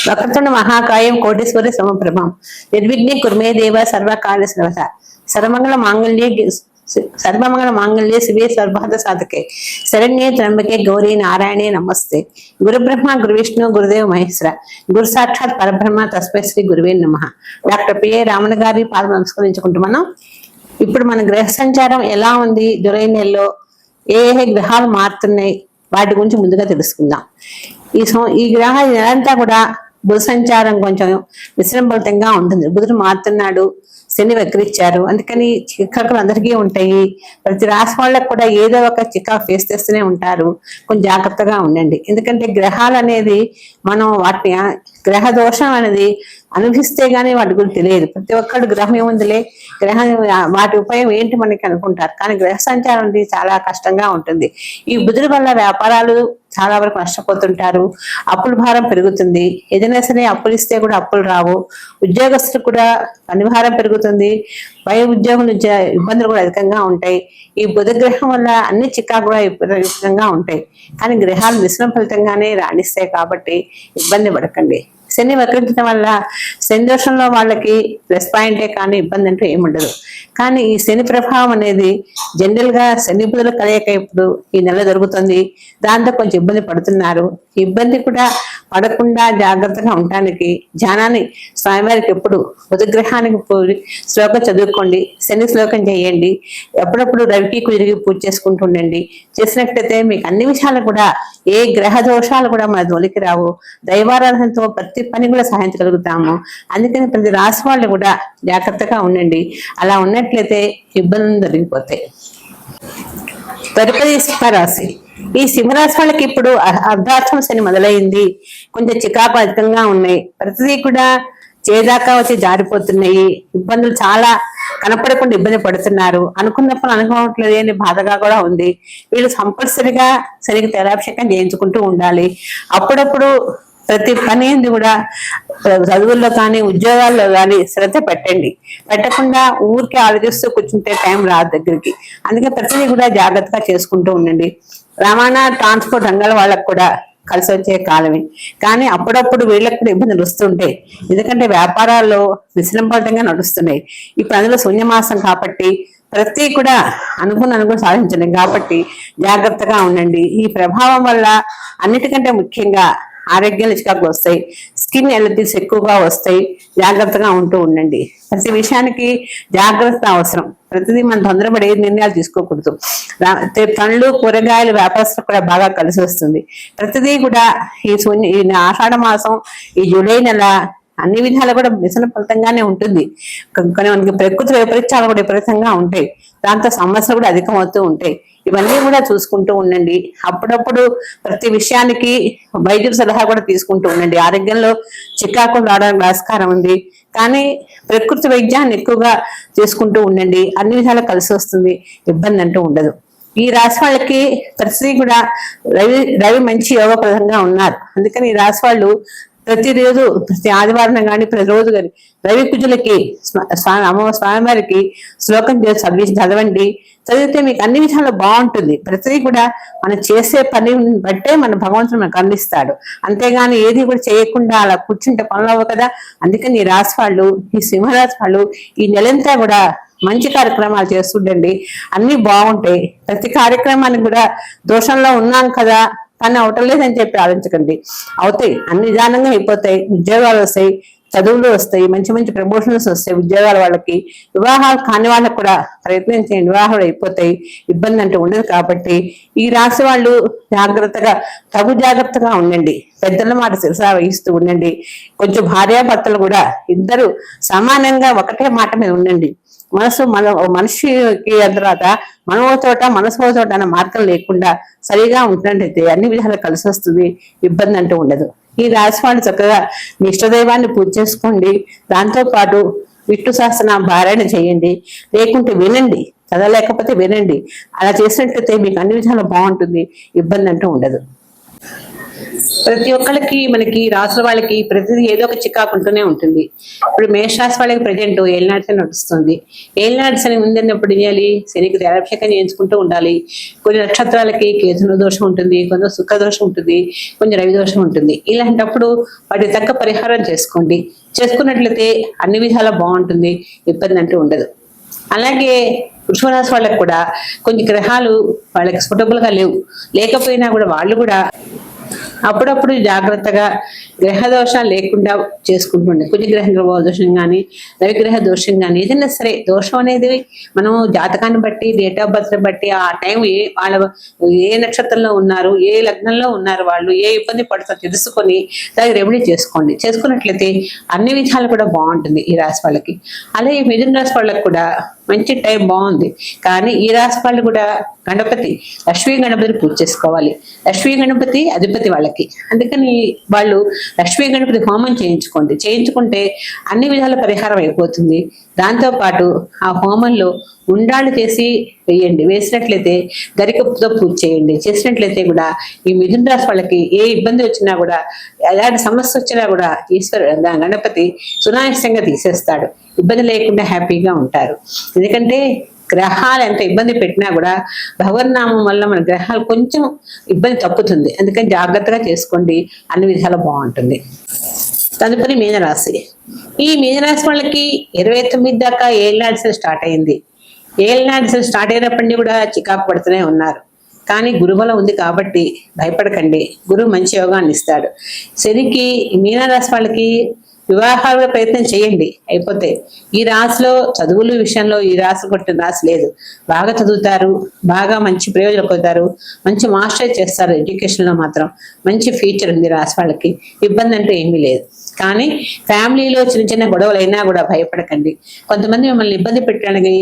వక్రతుండ మహాకాయం కోటేశ్వరి సమప్రభం నిర్విఘ్నే కుర్మే దేవ సర్వకార్య సర్వత సర్వమంగళ మాంగళ్యే శివే సర్వార్థ సాధకే శరణ్యే త్రంబకే గౌరీ నారాయణే నమస్తే. గురు బ్రహ్మ గురు విష్ణు గురుదేవ మహేశ్వర గురు సాక్షాత్ పరబ్రహ్మ తస్మై శ్రీ గురువే నమః. డాక్టర్ పిఏ రామణ గారి పాదం నమస్కరించుకుంటూ మనం ఇప్పుడు మన గ్రహ సంచారం ఎలా ఉంది, జూలై నెలలో ఏ గ్రహాలు మారుతున్నాయి వాటి గురించి ముందుగా తెలుసుకుందాం. ఈ గ్రహ నెలంతా కూడా బుధ సంచారం కొంచెం విశ్రంభరితంగా ఉంటుంది. బుధుడు మారుతున్నాడు, శని వక్రించారు, అందుకని చికాకులు అందరికీ ఉంటాయి. ప్రతి రాశి వాళ్ళకు కూడా ఏదో ఒక చికాకు ఫేస్ చేస్తూనే ఉంటారు. కొంచెం జాగ్రత్తగా ఉండండి. ఎందుకంటే గ్రహాలు అనేది మనం వాటిని గ్రహ దోషం అనేది అనుభవిస్తే గానీ వాటి గురించి తెలియదు. ప్రతి ఒక్కరు గ్రహం ఏముందిలే, గ్రహం వాటి ఉపయోగం ఏంటి మనకి అనుకుంటారు. కానీ గ్రహ సంచారం అనేది చాలా కష్టంగా ఉంటుంది. ఈ బుధుడి వల్ల వ్యాపారాలు చాలా వరకు నష్టపోతుంటారు. అప్పుల భారం పెరుగుతుంది. ఏదైనా సరే అప్పులు ఇస్తే కూడా అప్పులు రావు. ఉద్యోగస్తులు కూడా పని భారం పెరుగుతుంది. పై ఉద్యోగుల ఇబ్బందులు కూడా అధికంగా ఉంటాయి. ఈ బుధ గ్రహం వల్ల అన్ని చికాకు కూడా విపరీతంగా ఉంటాయి. కానీ గ్రహాలు మిశ్రమ ఫలితంగానే రాణిస్తాయి కాబట్టి ఇబ్బంది పడకండి. శని వక్రించడం వల్ల శని దోషంలో వాళ్ళకి ప్లస్ పాయింటే కానీ ఇబ్బంది అంటూ ఏముండదు. కానీ ఈ శని ప్రభావం అనేది జనరల్ గా శని బుధుల కలయిక ఇప్పుడు ఈ నెల జరుగుతుంది. దాంతో కొంచెం ఇబ్బంది పడుతున్నారు. ఇబ్బంది కూడా పడకుండా జాగ్రత్తగా ఉండటానికి ధ్యానాన్ని స్వామివారికి ఎప్పుడు బుధగ్రహానికి శ్లోకం చదువుకోండి, శని శ్లోకం చేయండి. ఎప్పుడప్పుడు రవికి కుదిరిగి పూజ చేసుకుంటూ ఉండండి. చేసినట్లయితే మీకు అన్ని విషయాలు కూడా ఏ గ్రహ దోషాలు కూడా మన జోలికి రావు. దైవారాధనతో ప్రతి పని కూడా సాధించగలుగుతాము. అందుకని ప్రతి రాశి వాళ్ళు కూడా జాగ్రత్తగా ఉండండి. అలా ఉన్నట్లయితే ఇబ్బందులు జరిగిపోతాయి. తదుపరి సింహరాశి. ఈ సింహరాశి వాళ్ళకి ఇప్పుడు అర్ధార్థం శని మొదలైంది. కొంచెం చికాకు అధికంగా ఉన్నాయి. ప్రతిదీ కూడా చేదాకా వచ్చి జారిపోతున్నాయి. ఇబ్బందులు చాలా కనపడకుండా ఇబ్బంది పడుతున్నారు. అనుకున్నప్పుడు అనుకోవట్లేదు అని బాధగా కూడా ఉంది. వీళ్ళు కంపల్సరిగా శనికి తైలాభిషేకం చేయించుకుంటూ ఉండాలి. అప్పుడప్పుడు ప్రతి పని కూడా చదువుల్లో కానీ ఉద్యోగాల్లో కానీ శ్రద్ధ పెట్టండి. పెట్టకుండా ఊరికి ఆలోచిస్తూ కూర్చుంటే టైం రాదు దగ్గరికి. అందుకే ప్రతిదీ కూడా జాగ్రత్తగా చేసుకుంటూ ఉండండి. రవాణా ట్రాన్స్పోర్ట్ రంగాల వాళ్ళకు కూడా కలిసి వచ్చే కాలమే. కానీ అప్పుడప్పుడు వీళ్ళకి కూడా ఇబ్బందులు వస్తుంటాయి. ఎందుకంటే వ్యాపారాల్లో విశ్రంభరితంగా నడుస్తున్నాయి. ఇప్పుడు అందులో శూన్యమాసం కాబట్టి ప్రతి కూడా అనుకుని సాధించండి. కాబట్టి జాగ్రత్తగా ఉండండి. ఈ ప్రభావం వల్ల అన్నిటికంటే ముఖ్యంగా ఆరోగ్యాలు చికాకులు వస్తాయి. స్కిన్ ఎలర్జీస్ ఎక్కువగా వస్తాయి. జాగ్రత్తగా ఉంటూ ఉండండి. ప్రతి విషయానికి జాగ్రత్త అవసరం. ప్రతిదీ మనం తొందరపడి నిర్ణయాలు తీసుకోకూడదు. పండ్లు కూరగాయలు వ్యాపారస్తులకు కూడా బాగా కలిసి వస్తుంది. ప్రతిదీ కూడా ఈ ఆషాఢ మాసం, ఈ జూలై నెల అన్ని విధాలు కూడా మిశ్రమ ఫలితంగానే ఉంటుంది. కానీ మనకి ప్రకృతి వైపరీత్యాలు కూడా విపరీతంగా ఉంటాయి. దాంతో సమస్యలు కూడా అధికం అవుతూ ఉంటాయి. ఇవన్నీ కూడా చూసుకుంటూ ఉండండి. అప్పుడప్పుడు ప్రతి విషయానికి వైద్యుల సలహా కూడా తీసుకుంటూ ఉండండి. ఆరోగ్యంలో చికాకులు రావడానికి ఆస్కారం ఉంది. కానీ ప్రకృతి వైద్యాన్ని ఎక్కువగా చేసుకుంటూ ఉండండి. అన్ని విధాలు కలిసి వస్తుంది. ఇబ్బంది అంటూ ఉండదు. ఈ రాశి వాళ్ళకి ప్రతిదీ కూడా రవి మంచి యోగప్రదంగా ఉన్నారు. అందుకని ఈ రాశి వాళ్ళు ప్రతిరోజు ప్రతి ఆదివారం కానీ ప్రతిరోజు కానీ రవి పూజలకి స్వామివారికి శ్లోకం చదవండి. చదివితే మీకు అన్ని విషయాలు బాగుంటుంది. ప్రతిదీ కూడా మనం చేసే పని బట్టే మన భగవంతుడు మనకు అందిస్తాడు. అంతేగాని ఏది కూడా చేయకుండా అలా కూర్చుంటే పనులు కదా. అందుకని ఈ రాశి వాళ్ళు, ఈ సింహరాశి వాళ్ళు ఈ నెలంతా కూడా మంచి కార్యక్రమాలు చేస్తుండండి. అన్ని బాగుంటాయి. ప్రతి కార్యక్రమానికి కూడా దోషంలో ఉన్నాం కదా, పని అవటం లేదని చెప్పి ఆలోచించకండి. అవుతాయి, అన్ని నిదానంగా అయిపోతాయి. ఉద్యోగాలు వస్తాయి, చదువులు వస్తాయి, మంచి మంచి ప్రమోషన్స్ వస్తాయి. ఉద్యోగాల వాళ్ళకి, వివాహాలు కాని వాళ్ళకి కూడా ప్రయత్నం చేయండి. వివాహాలు అయిపోతాయి. ఇబ్బంది అంటూ ఉండదు. కాబట్టి ఈ రాశి వాళ్ళు జాగ్రత్తగా ఉండండి. పెద్దల మాట శిరసా వహిస్తూ ఉండండి. కొంచెం భార్యాభర్తలు కూడా ఇద్దరు సమానంగా ఒకటే మాట మీద ఉండండి. మనిషికి తర్వాత మనో చోట మనసో చోట అన్న మార్గం లేకుండా సరిగా ఉంటున్నట్టయితే అన్ని విధాలు కలిసి వస్తుంది. ఇబ్బంది అంటూ ఉండదు. ఈ రాశి వాళ్ళు చక్కగా మీ ఇష్టదైవాన్ని పూజ చేసుకోండి. దాంతో పాటు విష్ణు సహస్రనామ పారాయణ చేయండి. లేకుంటే వినండి, చదవలేకపోతే వినండి. అలా చేసినట్లయితే మీకు అన్ని విధాలు బాగుంటుంది. ఇబ్బంది అంటూ ఉండదు. ప్రతి ఒక్కరికి మనకి రాసుల వాళ్ళకి ప్రతిదీ ఏదో ఒక చికాకు ఉంటూనే ఉంటుంది. ఇప్పుడు మేషరాశి వాళ్ళకి ప్రజెంట్ ఏలినాటి శని నడుస్తుంది. ఏలినాటి శని ఉందన్నప్పుడు ఏం చేయాలి? శనికి తైలాభిషేకం చేయించుకుంటూ ఉండాలి. కొన్ని నక్షత్రాలకి కేతున దోషం ఉంటుంది, కొంచెం సుఖ దోషం ఉంటుంది, కొంచెం రవి దోషం ఉంటుంది. ఇలాంటప్పుడు వాటి తగ్గ పరిహారం చేసుకోండి. చేసుకున్నట్లయితే అన్ని విధాలా బాగుంటుంది, ఇబ్బంది అంటూ ఉండదు. అలాగే వృషభరాశి వాళ్ళకి కూడా కొన్ని గ్రహాలు వాళ్ళకి స్ఫుటబుల్గా లేకపోయినా కూడా వాళ్ళు కూడా అప్పుడప్పుడు జాగ్రత్తగా గ్రహ దోషాలు లేకుండా చేసుకుంటుండే. కుజగ్రహ దోషం కానీ రవిగ్రహ దోషం కానీ ఏదైనా సరే దోషం అనేది మనం జాతకాన్ని బట్టి డేట్ ఆఫ్ బర్త్ బట్టి ఆ టైం వాళ్ళ ఏ నక్షత్రంలో ఉన్నారు, ఏ లగ్నంలో ఉన్నారు, వాళ్ళు ఏ ఇబ్బంది పడుతుందో తెలుసుకొని దానికి రెమెడీ చేసుకోండి. చేసుకున్నట్లయితే అన్ని విధాలు కూడా బాగుంటుంది ఈ రాశి వాళ్ళకి. అలాగే మిథున రాశి వాళ్ళకి కూడా మంచి టైం బాగుంది. కానీ ఈ రాశి వాళ్ళు కూడా గణపతి లక్ష్మీ గణపతిని పూజ చేసుకోవాలి. లక్ష్మీ గణపతి అధిపతి వాళ్ళకి, అందుకని వాళ్ళు లక్ష్మీ గణపతి హోమం చేయించుకుంటే అన్ని విధాల పరిహారం అయిపోతుంది. దాంతోపాటు ఆ హోమంలో ఉండాళ్ళు చేసి వేయండి. వేసినట్లయితే గరికతో పూజ చేయండి. చేసినట్లయితే కూడా ఈ మిథున రాశి వాళ్ళకి ఏ ఇబ్బంది వచ్చినా కూడా, ఎలాంటి సమస్య వచ్చినా కూడా గణపతి సునాయాసంగా తీసేస్తాడు. ఇబ్బంది లేకుండా హ్యాపీగా ఉంటారు. ఎందుకంటే గ్రహాలు ఎంత ఇబ్బంది పెట్టినా కూడా భగవన్నామం వల్ల మన గ్రహాలు కొంచెం ఇబ్బంది తప్పుతుంది. అందుకని జాగ్రత్తగా చేసుకోండి, అన్ని విధాలు బాగుంటుంది. తదుపరి మీనరాశి. ఈ మీనరాశి వాళ్ళకి 29 దాకా ఏళ్ళనాటి శని స్టార్ట్ అయింది. ఏళ్ళనాటి శని స్టార్ట్ అయినప్పటినీ కూడా చికాకు పడుతూనే ఉన్నారు. కానీ గురుబలం ఉంది కాబట్టి భయపడకండి, గురువు మంచి యోగాన్ని ఇస్తాడు. శనికి మీనరాశి వాళ్ళకి వివాహాల ప్రయత్నం చేయండి, అయిపోతే. ఈ రాశిలో చదువుల విషయంలో ఈ రాశి కొట్టిన రాశి లేదు. బాగా చదువుతారు, బాగా మంచి ప్రయోజనం పొందుతారు, మంచి మాస్టర్ చేస్తారు. ఎడ్యుకేషన్లో మాత్రం మంచి ఫ్యూచర్ ఉంది రాశి వాళ్ళకి. ఇబ్బంది అంటే ఏమీ లేదు. కానీ ఫ్యామిలీలో చిన్న చిన్న గొడవలు అయినా కూడా భయపడకండి. కొంతమంది మిమ్మల్ని ఇబ్బంది పెట్టడానికి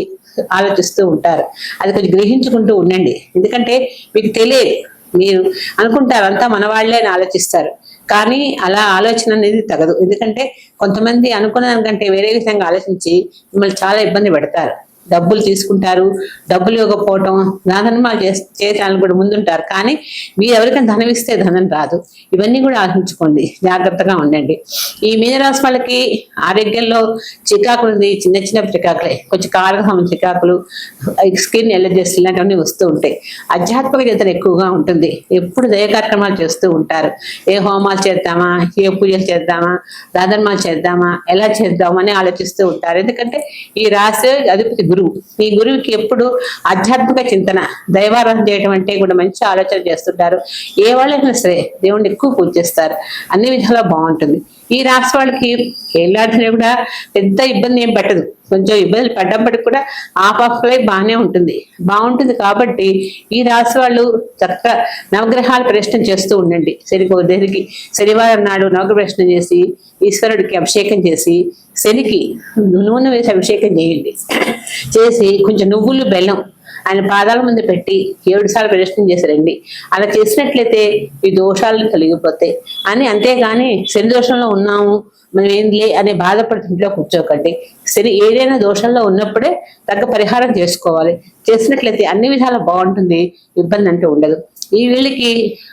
ఆలోచిస్తూ ఉంటారు. అది కొంచెం గ్రహించుకుంటూ ఉండండి. ఎందుకంటే మీకు తెలియదు, మీరు అనుకుంటారు అంతా మన వాళ్ళే అని ఆలోచిస్తారు. కానీ అలా ఆలోచన అనేది తగదు. ఎందుకంటే కొంతమంది అనుకున్న దానికంటే వేరే విధంగా ఆలోచించి మిమ్మల్ని చాలా ఇబ్బంది పెడతారు. డబ్బులు తీసుకుంటారు, డబ్బులు ఇవ్వకపోవటం, ధనమాలు చేయటానికి కూడా ముందుంటారు. కానీ మీరు ఎవరికైనా ధనం ఇస్తే ధనం రాదు. ఇవన్నీ కూడా ఆలోచించుకోండి, జాగ్రత్తగా ఉండండి. ఈ మీనరాశి వాళ్ళకి ఆరోగ్యంలో చికాకులు ఉంది, చిన్న చిన్న చికాకులే, కొంచెం కారకం చికాకులు, స్కిన్ ఎలర్జీస్ ఇలాంటివన్నీ వస్తూ ఉంటాయి. ఆధ్యాత్మిక చింతన ఎక్కువగా ఉంటుంది. ఎప్పుడు దయ కార్యక్రమాలు చేస్తూ ఉంటారు. ఏ హోమాలు చేద్దామా, ఏ పూజలు చేద్దామా, దానధర్మాలు చేద్దామా, ఎలా చేద్దామని ఆలోచిస్తూ ఉంటారు. ఎందుకంటే ఈ రాశి అధిపతి గురువు. ఈ గురువుకి ఎప్పుడు ఆధ్యాత్మిక చింతన, దైవారాధన చేయడం అంటే కూడా మంచి ఆలోచన చేస్తుంటారు. ఏ వాళ్ళైనా సరే దేవుణ్ణి ఎక్కువ పూజ చేస్తారు. అన్ని విధాలా బాగుంటుంది. ఈ రాశి వాళ్ళకి ఏళ్ళాడినా కూడా పెద్ద ఇబ్బంది ఏం పట్టదు. కొంచెం ఇబ్బందులు పడ్డప్పటికి కూడా ఆపాపలై బాగుంటుంది. కాబట్టి ఈ రాశి వాళ్ళు చక్కగా నవగ్రహాల ప్రదర్శన చేస్తూ ఉండండి. శనికి శనివారం నాడు నవగ్రహ ప్రదర్శన చేసి ఈశ్వరుడికి అభిషేకం చేసి శనికి నూనె వేసి అభిషేకం చేయండి. చేసి కొంచెం నువ్వులు బెల్లం ఆయన పాదాల ముందు పెట్టి 7 సార్లు ప్రదర్శన చేసి రండి. అలా చేసినట్లయితే ఈ దోషాలు తొలగిపోతాయి అని. అంతేగాని శని దోషంలో ఉన్నాము మనం ఏంలే అనే బాధపడి ఇంట్లో కూర్చోకండి. శని ఏదైనా దోషంలో ఉన్నప్పుడే తగ్గ పరిహారం చేసుకోవాలి. చేసినట్లయితే అన్ని విధాలా బాగుంటుంది, ఇబ్బంది అంటూ ఉండదు. ఈ వీళ్ళకి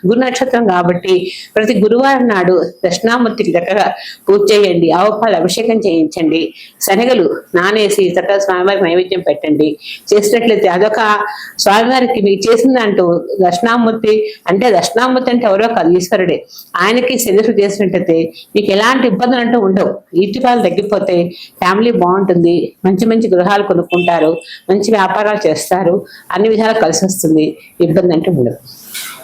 గురు నక్షత్రం కాబట్టి ప్రతి గురువారం నాడు దక్షిణామూర్తికి చక్కగా పూజ చేయండి. ఆవుపాలు అభిషేకం చేయించండి. శనగలు నానేసి చక్కగా స్వామివారికి నైవేద్యం పెట్టండి. చేసినట్లయితే అదొక స్వామివారికి మీకు చేసిందంటూ దక్షిణామూర్తి అంటే ఎవరో కాదు, ఈశ్వరుడే. ఆయనకి శనిసు చేసినట్లయితే మీకు ఎలాంటి ఇబ్బందులు అంటూ ఉండవు. ఈటిపాలు తగ్గిపోతే ఫ్యామిలీ బాగుంటుంది. మంచి మంచి గృహాలు కొనుక్కుంటారు, మంచి వ్యాపారాలు చేస్తారు, అన్ని విధాలు కలిసి వస్తుంది, ఇబ్బంది అంటే ఉండదు.